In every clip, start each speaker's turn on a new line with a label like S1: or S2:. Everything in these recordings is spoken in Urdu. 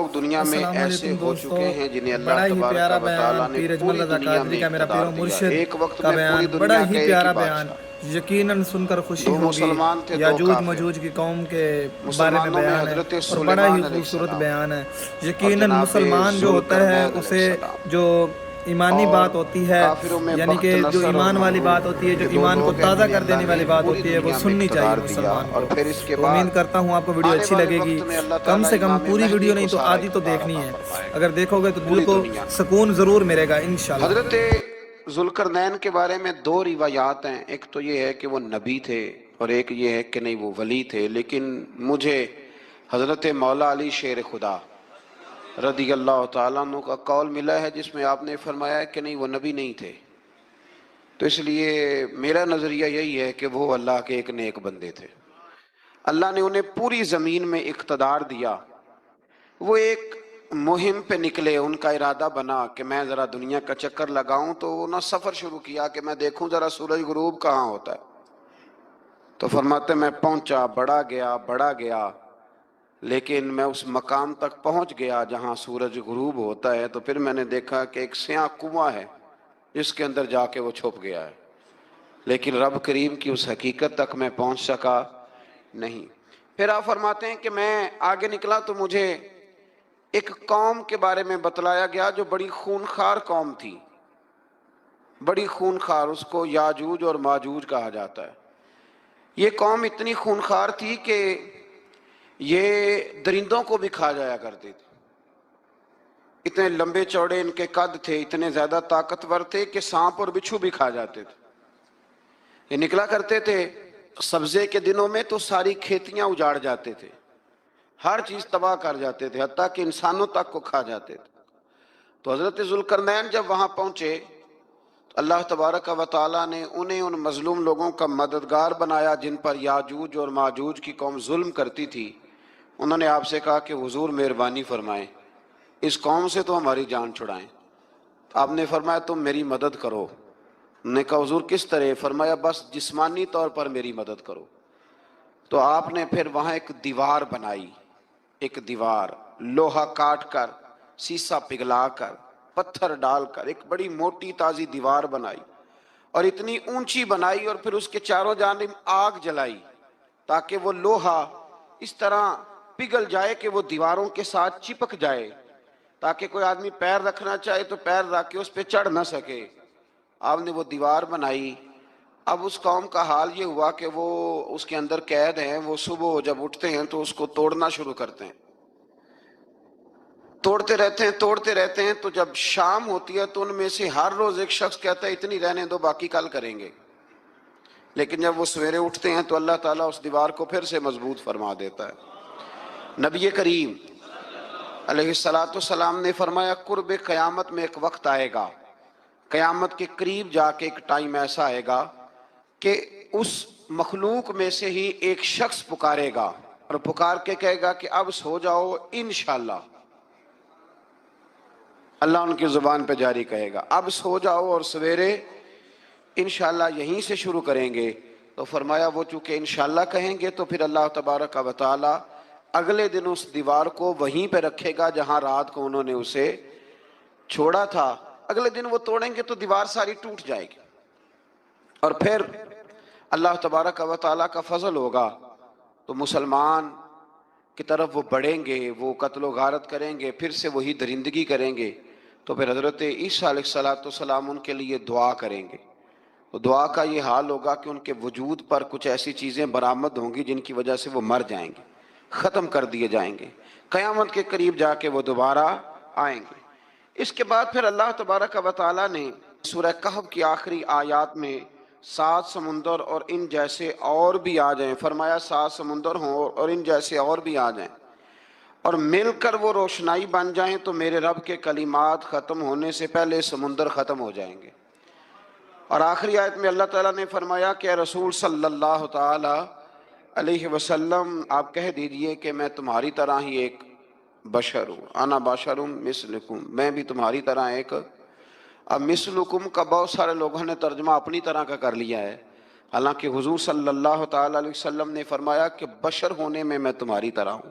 S1: لوگ دنیا میں
S2: السلام
S1: ایسے
S2: علیکم
S1: ہو
S2: دوستو،
S1: چکے ہیں جنہیں اللہ
S2: بڑا ہی
S1: تبارک
S2: پیارا
S1: و تعالیٰ
S2: بیان
S1: نے
S2: پیر اجمل
S1: پوری
S2: رضا
S1: دنیا
S2: قادری
S1: میں
S2: کا، میرا پیر
S1: اقتدار
S2: و
S1: دیا۔
S2: مرشد
S1: ایک وقت
S2: کا
S1: میں پوری
S2: بیان، بڑا
S1: دنیا
S2: ہی
S1: کا ایک ہی
S2: پیارا بیان،
S1: بادشاہ،
S2: یقیناً سن کر خوشی
S1: دو
S2: ہوگی۔
S1: مسلمان تھے دو
S2: یاجوج
S1: کافر۔
S2: مجوج کی قوم کے بارے میں
S1: مسلمانوں میں
S2: بیان ہے
S1: حضرت
S2: اور بڑا ہی
S1: سلیمان علیہ
S2: خوبصورت
S1: السلام
S2: بیان ہے۔
S1: اور
S2: یقیناً
S1: جناب
S2: مسلمان جو ہوتا ہے
S1: ذوالقرنین علیہ
S2: اسے
S1: السلام،
S2: جو ایمانی
S1: اور
S2: بات ہوتی ہے،
S1: کافروں میں
S2: یعنی
S1: بخت
S2: کہ جو
S1: نصر اور
S2: ایمان والی بات
S1: نمرود،
S2: ہوتی ہے، جو
S1: یہ دو
S2: ایمان کو
S1: لوگ ہیں
S2: تازہ
S1: جنہیں
S2: کر
S1: اللہ
S2: دینے
S1: نے
S2: والی بات
S1: پوری
S2: ہوتی ہے، وہ
S1: دنیا میں
S2: سننی چاہیے
S1: اقتدار دیا۔
S2: مسلمان
S1: اور
S2: کو۔
S1: پھر اس کے
S2: تو
S1: بعد
S2: امید کرتا ہوں آپ کو ویڈیو
S1: آنے
S2: اچھی
S1: والے
S2: لگے گی،
S1: وقت میں اللہ
S2: کم
S1: تعالیٰ
S2: سے کم
S1: امام
S2: پوری
S1: مہدی
S2: ویڈیو
S1: کو
S2: نہیں تو
S1: سارا
S2: آدھی تو
S1: اقتدار
S2: دیکھنی
S1: عطا
S2: ہے،
S1: فرمائے گا
S2: اگر دیکھو گے تو دل
S1: پوری
S2: کو
S1: دنیا میں۔
S2: سکون ضرور ملے گا انشاءاللہ۔
S1: حضرت ذوالقرنین کے بارے میں دو روایات ہیں، ایک تو یہ ہے کہ وہ نبی تھے اور ایک یہ ہے کہ نہیں وہ ولی تھے، لیکن مجھے حضرت مولا علی شیر خدا رضی اللہ تعالیٰ عنہ کا قول ملا ہے جس میں آپ نے فرمایا ہے کہ نہیں وہ نبی نہیں تھے۔ تو اس لیے میرا نظریہ یہی ہے کہ وہ اللہ کے ایک نیک بندے تھے، اللہ نے انہیں پوری زمین میں اقتدار دیا۔ وہ ایک مہم پہ نکلے، ان کا ارادہ بنا کہ میں ذرا دنیا کا چکر لگاؤں، تو انہوں نے سفر شروع کیا کہ میں دیکھوں ذرا سورج غروب کہاں ہوتا ہے۔ تو فرماتے میں پہنچا، بڑا گیا، لیکن میں اس مقام تک پہنچ گیا جہاں سورج غروب ہوتا ہے، تو پھر میں نے دیکھا کہ ایک سیاہ کنواں ہے جس کے اندر جا کے وہ چھپ گیا ہے، لیکن رب کریم کی اس حقیقت تک میں پہنچ سکا نہیں۔ پھر آپ فرماتے ہیں کہ میں آگے نکلا تو مجھے ایک قوم کے بارے میں بتلایا گیا جو بڑی خونخوار قوم تھی، بڑی خونخوار، اس کو یاجوج اور ماجوج کہا جاتا ہے۔ یہ قوم اتنی خونخوار تھی کہ یہ درندوں کو بھی کھا جایا کرتے تھے، اتنے لمبے چوڑے ان کے قد تھے، اتنے زیادہ طاقتور تھے کہ سانپ اور بچھو بھی کھا جاتے تھے۔ یہ نکلا کرتے تھے سبزے کے دنوں میں تو ساری کھیتیاں اجاڑ جاتے تھے، ہر چیز تباہ کر جاتے تھے، حتیٰ کہ انسانوں تک کو کھا جاتے تھے۔ تو حضرت ذوالقرنین جب وہاں پہنچے تو اللہ تبارک و تعالیٰ نے انہیں ان مظلوم لوگوں کا مددگار بنایا جن پر یاجوج اور ماجوج کی قوم ظلم کرتی تھی۔ انہوں نے آپ سے کہا کہ حضور مہربانی فرمائیں، اس قوم سے تو ہماری جان چھڑائیں۔ آپ نے فرمایا تم میری مدد کرو۔ انہوں نے کہا حضور کس طرح؟ فرمایا بس جسمانی طور پر میری مدد کرو۔ تو آپ نے پھر وہاں ایک دیوار بنائی، ایک دیوار لوہا کاٹ کر، سیسا پگھلا کر، پتھر ڈال کر ایک بڑی موٹی تازی دیوار بنائی، اور اتنی اونچی بنائی، اور پھر اس کے چاروں جانب آگ جلائی تاکہ وہ لوہا اس طرح پگھل جائے کہ وہ دیواروں کے ساتھ چپک جائے، تاکہ کوئی آدمی پیر رکھنا چاہے تو پیر رکھ کے اس پہ چڑھ نہ سکے۔ آپ نے وہ دیوار بنائی۔ اب اس قوم کا حال یہ ہوا کہ وہ اس کے اندر قید ہیں، وہ صبح جب اٹھتے ہیں تو اس کو توڑنا شروع کرتے ہیں، توڑتے رہتے ہیں، تو جب شام ہوتی ہے تو ان میں سے ہر روز ایک شخص کہتا ہے اتنی رہنے دو باقی کل کریں گے، لیکن جب وہ سویرے اٹھتے ہیں تو اللہ تعالیٰ اس دیوار کو پھر سے مضبوط فرما دیتا ہے۔ نبی کریم علیہ السلام نے فرمایا قرب قیامت میں ایک وقت آئے گا، قیامت کے قریب جا کے ایک ٹائم ایسا آئے گا کہ اس مخلوق میں سے ہی ایک شخص پکارے گا اور پکار کے کہے گا کہ اب سو جاؤ انشاءاللہ۔ اللہ ان کی زبان پہ جاری کہے گا اب سو جاؤ اور سویرے انشاءاللہ یہیں سے شروع کریں گے۔ تو فرمایا وہ چونکہ انشاءاللہ کہیں گے تو پھر اللہ تبارک و تعالی اگلے دن اس دیوار کو وہیں پہ رکھے گا جہاں رات کو انہوں نے اسے چھوڑا تھا۔ اگلے دن وہ توڑیں گے تو دیوار ساری ٹوٹ جائے گی، اور پھر اللہ تبارک و تعالیٰ کا فضل ہوگا تو مسلمان کی طرف وہ بڑھیں گے، وہ قتل و غارت کریں گے، پھر سے وہی درندگی کریں گے، تو پھر حضرت عیسیٰ علیہ السلام ان کے لیے دعا کریں گے۔ تو دعا کا یہ حال ہوگا کہ ان کے وجود پر کچھ ایسی چیزیں برآمد ہوں گی جن کی وجہ سے وہ مر جائیں گے، ختم کر دیے جائیں گے، قیامت کے قریب جا کے وہ دوبارہ آئیں گے۔ اس کے بعد پھر اللہ تبارک و تعالیٰ نے سورہ کہف کی آخری آیات میں 7 سمندر اور ان جیسے اور بھی آ جائیں، فرمایا 7 سمندر ہوں اور ان جیسے اور بھی آ جائیں اور مل کر وہ روشنائی بن جائیں تو میرے رب کے کلمات ختم ہونے سے پہلے سمندر ختم ہو جائیں گے۔ اور آخری آیت میں اللہ تعالیٰ نے فرمایا کہ اے رسول صلی اللہ تعالی علیہ وسلم آپ کہہ دیجئے کہ میں تمہاری طرح ہی ایک بشر ہوں، انا بشر مثلکم، میں بھی تمہاری طرح ایک۔ اب مثلکم کا بہت سارے لوگوں نے ترجمہ اپنی طرح کا کر لیا ہے، حالانکہ حضور صلی اللہ تعالی علیہ وسلم نے فرمایا کہ بشر ہونے میں تمہاری طرح ہوں۔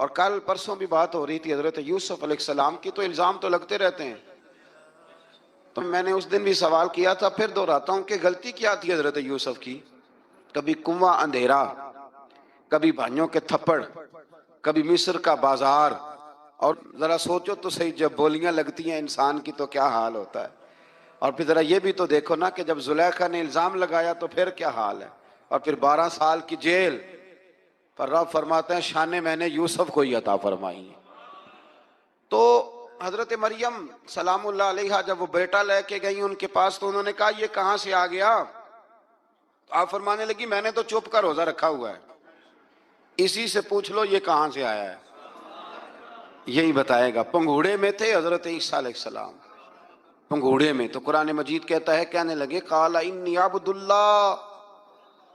S1: اور کل پرسوں بھی بات ہو رہی تھی حضرت یوسف علیہ السلام کی، تو الزام تو لگتے رہتے ہیں. تو میں نے اس دن بھی سوال کیا تھا، پھر دہراتا ہوں کہ غلطی کیا تھی حضرت یوسف کی؟ کبھی کنواں اندھیرا، کبھی بھائیوں کے تھپڑ، کبھی مصر کا بازار. اور ذرا سوچو تو صحیح، جب بولیاں لگتی ہیں انسان کی تو کیا حال ہوتا ہے. اور پھر ذرا یہ بھی تو دیکھو نا کہ جب زلیخا نے الزام لگایا تو پھر کیا حال ہے. اور پھر 12 سال کی جیل پر رب فرماتے ہیں شان میں نے یوسف کو ہی عطا فرمائی. تو حضرت مریم سلام اللہ علیہا جب وہ بیٹا لے کے گئی ان کے پاس تو انہوں نے کہا یہ کہاں سے آ گیا؟ آپ فرمانے لگی میں نے تو چپ کر روزہ رکھا ہوا ہے، اسی سے پوچھ لو یہ کہاں سے آیا ہے، یہی بتائے گا. پنگھوڑے میں تھے حضرت عیسیٰ علیہ السلام، پنگھوڑے میں. تو قرآن مجید کہتا ہے کہنے لگے قال انی عبد اللہ.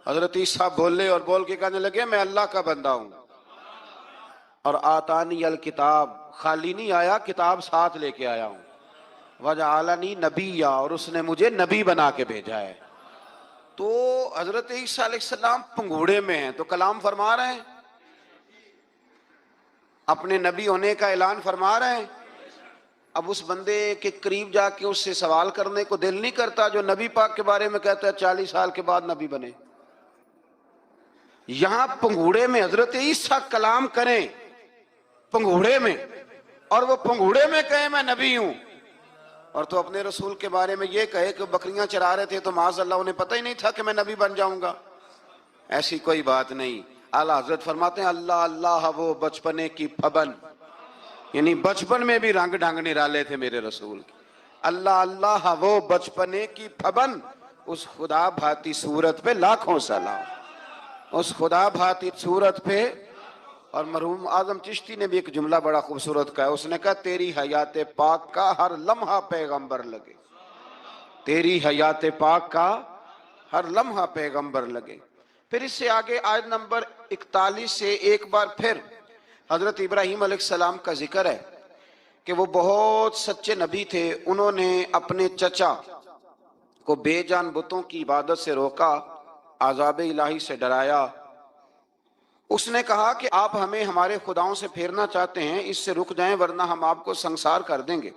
S1: حضرت عیسیٰ بولے اور بول کے کہنے لگے میں اللہ کا بندہ ہوں. اور آتانی الکتاب، خالی نہیں آیا، کتاب ساتھ لے کے آیا ہوں. وجعلنی نبیا، اور اس نے مجھے نبی بنا کے بھیجا ہے. تو حضرت عیسیٰ علیہ السلام پنگھوڑے میں ہیں تو کلام فرما رہے ہیں، اپنے نبی ہونے کا اعلان فرما رہے ہیں. اب اس بندے کے قریب جا کے اس سے سوال کرنے کو دل نہیں کرتا جو نبی پاک کے بارے میں کہتا ہے 40 سال کے بعد نبی بنے. یہاں پنگھوڑے میں حضرت عیسیٰ کلام کریں پنگھوڑے میں، اور وہ پنگھوڑے میں کہے میں نبی ہوں، اور تو اپنے رسول کے بارے میں یہ کہے کہ بکریاں چرا رہے تھے تو معاذ اللہ انہیں پتہ ہی نہیں تھا کہ میں نبی بن جاؤں گا. ایسی کوئی بات نہیں. اعلیٰ حضرت فرماتے ہیں اللہ اللہ وہ بچپنے کی پھبن، یعنی بچپن میں بھی رنگ ڈھنگ نرالے تھے میرے رسول کی. اللہ اللہ وہ بچپنے کی پھبن، اس خدا بھاتی صورت پہ لاکھوں سلام، اس خدا بھاتی صورت پہ. اور مرحوم اعظم چشتی نے بھی ایک جملہ بڑا خوبصورت کہا، اس نے کہا تیری حیات پاک کا ہر لمحہ پیغمبر لگے، تیری حیات پاک کا ہر لمحہ پیغمبر لگے. پھر اس سے آگے آیت نمبر 41 سے ایک بار پھر حضرت ابراہیم علیہ السلام کا ذکر ہے کہ وہ بہت سچے نبی تھے. انہوں نے اپنے چچا کو بے جان بتوں کی عبادت سے روکا، عذاب الہی سے ڈرایا. اس نے کہا کہ آپ ہمیں ہمارے خداؤں سے پھیرنا چاہتے ہیں، اس سے رک جائیں ورنہ ہم آپ کو سنسار کر دیں گے.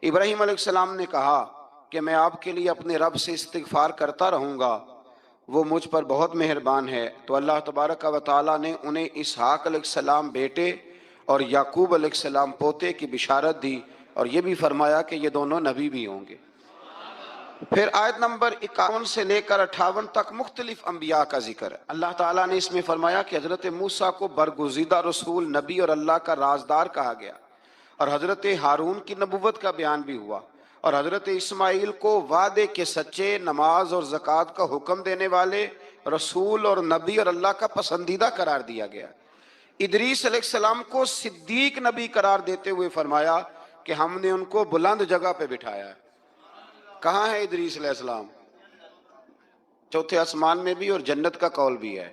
S1: ابراہیم علیہ السلام نے کہا کہ میں آپ کے لیے اپنے رب سے استغفار کرتا رہوں گا، وہ مجھ پر بہت مہربان ہے. تو اللہ تبارک و تعالیٰ نے انہیں اسحاق علیہ السلام بیٹے اور یعقوب علیہ السلام پوتے کی بشارت دی، اور یہ بھی فرمایا کہ یہ دونوں نبی بھی ہوں گے. پھر آیت نمبر 51 سے لے کر 58 تک مختلف انبیاء کا ذکر ہے. اللہ تعالیٰ نے اس میں فرمایا کہ حضرت موسیٰ کو برگزیدہ رسول، نبی اور اللہ کا رازدار کہا گیا، اور حضرت ہارون کی نبوت کا بیان بھی ہوا، اور حضرت اسماعیل کو وعدے کے سچے، نماز اور زکوٰۃ کا حکم دینے والے رسول اور نبی اور اللہ کا پسندیدہ قرار دیا گیا. ادریس علیہ السلام کو صدیق نبی قرار دیتے ہوئے فرمایا کہ ہم نے ان کو بلند جگہ پہ بٹھایا ہے. کہاں ہے ادریس علیہ السلام؟ چوتھے آسمان میں بھی، اور جنت کا قول بھی ہے.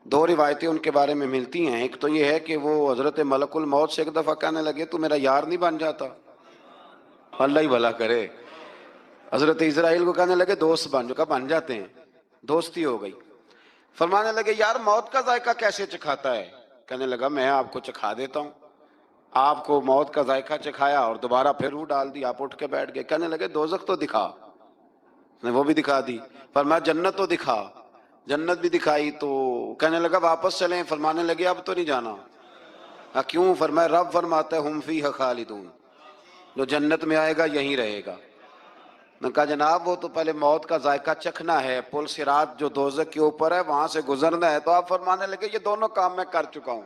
S1: دو روایتیں ان کے بارے میں ملتی ہیں. ایک تو یہ ہے کہ وہ حضرت ملک الموت سے ایک دفعہ کہنے لگے تو میرا یار نہیں بن جاتا؟ اللہ ہی بھلا کرے. حضرت اسرائیل کو کہنے لگے دوست بن جو، کہا بن جاتے ہیں. دوستی ہو گئی. فرمانے لگے یار موت کا ذائقہ کیسے چکھاتا ہے؟ کہنے لگا میں آپ کو چکھا دیتا ہوں. آپ کو موت کا ذائقہ چکھایا اور دوبارہ پھر روح ڈال دی، آپ اٹھ کے بیٹھ گئے. کہنے لگے دوزخ تو دکھا، نے وہ بھی دکھا دی. فرمایا جنت تو دکھا، جنت بھی دکھائی. تو کہنے لگا واپس چلیں. فرمانے لگے اب تو نہیں جانا. کیوں؟ فرمایا رب فرماتا ہے ہم فیہ خالدون، جو جنت میں آئے گا یہیں رہے گا. میں کہا جناب وہ تو پہلے موت کا ذائقہ چکھنا ہے، پل صراط جو دوزخ کے اوپر ہے وہاں سے گزرنا ہے. تو آپ فرمانے لگے یہ دونوں کام میں کر چکا ہوں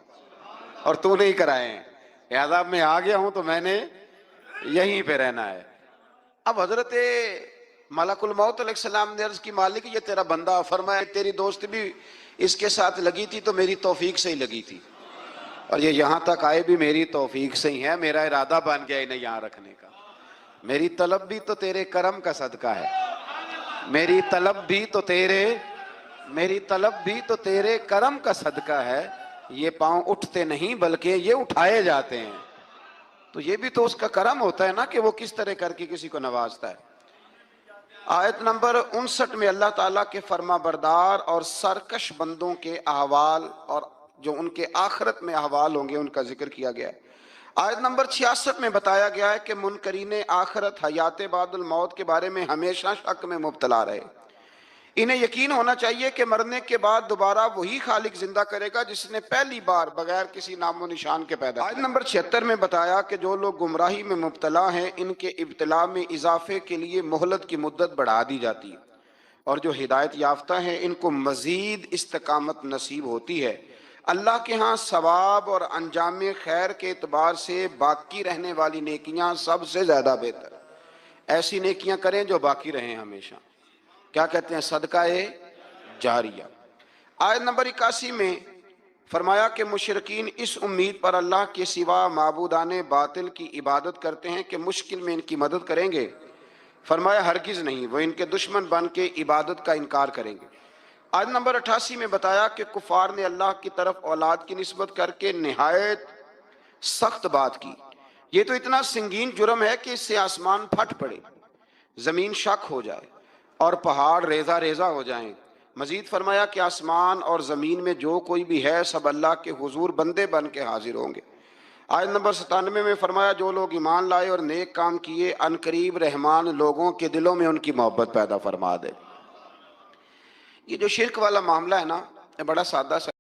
S1: اور تو نہیں کرائے ہیں، لہذا میں آ گیا ہوں تو میں نے یہیں پہ رہنا ہے. اب حضرت ملک الموت علیہ السلام نے عرض کی مالک یہ تیرا بندہ. فرمایا تیری دوست بھی اس کے ساتھ لگی تھی تو میری توفیق سے ہی لگی تھی، اور یہ یہاں تک آئے بھی میری توفیق سے ہی ہے. میرا ارادہ بن گیا انہیں یہاں رکھنے کا. میری طلب بھی تو تیرے کرم کا صدقہ ہے، میری طلب بھی تو تیرے کرم کا صدقہ ہے. یہ پاؤں اٹھتے نہیں بلکہ یہ اٹھائے جاتے ہیں. تو یہ بھی تو اس کا کرم ہوتا ہے نا کہ وہ کس طرح کر کے کسی کو نوازتا ہے. آیت نمبر 59 میں اللہ تعالیٰ کے فرما بردار اور سرکش بندوں کے احوال اور جو ان کے آخرت میں احوال ہوں گے ان کا ذکر کیا گیا ہے۔ آیت نمبر 66 میں بتایا گیا ہے کہ منکرین آخرت حیات بعد الموت کے بارے میں ہمیشہ شک میں مبتلا رہے۔ انہیں یقین ہونا چاہیے کہ مرنے کے بعد دوبارہ وہی خالق زندہ کرے گا جس نے پہلی بار بغیر کسی نام و نشان کے پیدا کیا۔ آیت نمبر 76 میں بتایا کہ جو لوگ گمراہی میں مبتلا ہیں ان کے ابتلا میں اضافے کے لیے مہلت کی مدت بڑھا دی جاتی ہے، اور جو ہدایت یافتہ ہیں ان کو مزید استقامت نصیب ہوتی ہے۔ اللہ کے ہاں ثواب اور انجام خیر کے اعتبار سے باقی رہنے والی نیکیاں سب سے زیادہ بہتر ہیں۔ ایسی نیکیاں کریں جو باقی رہیں ہمیشہ، کیا کہتے ہیں؟ صدقہ جاریہ۔ آیت نمبر 81 میں فرمایا کہ مشرکین اس امید پر اللہ کے سوا معبودان باطل کی عبادت کرتے ہیں کہ مشکل میں ان کی مدد کریں گے۔ فرمایا ہرگز نہیں، وہ ان کے دشمن بن کے عبادت کا انکار کریں گے۔ آیت نمبر 88 میں بتایا کہ کفار نے اللہ کی طرف اولاد کی نسبت کر کے نہایت سخت بات کی۔ یہ تو اتنا سنگین جرم ہے کہ اس سے آسمان پھٹ پڑے، زمین شک ہو جائے اور پہاڑ ریزہ ریزہ ہو جائیں۔ مزید فرمایا کہ آسمان اور زمین میں جو کوئی بھی ہے سب اللہ کے حضور بندے بن کے حاضر ہوں گے۔ آیت نمبر 97 میں فرمایا جو لوگ ایمان لائے اور نیک کام کیے عنقریب رحمان لوگوں کے دلوں میں ان کی محبت پیدا فرما دے۔ یہ جو شرک والا معاملہ ہے نا، یہ بڑا سادہ سا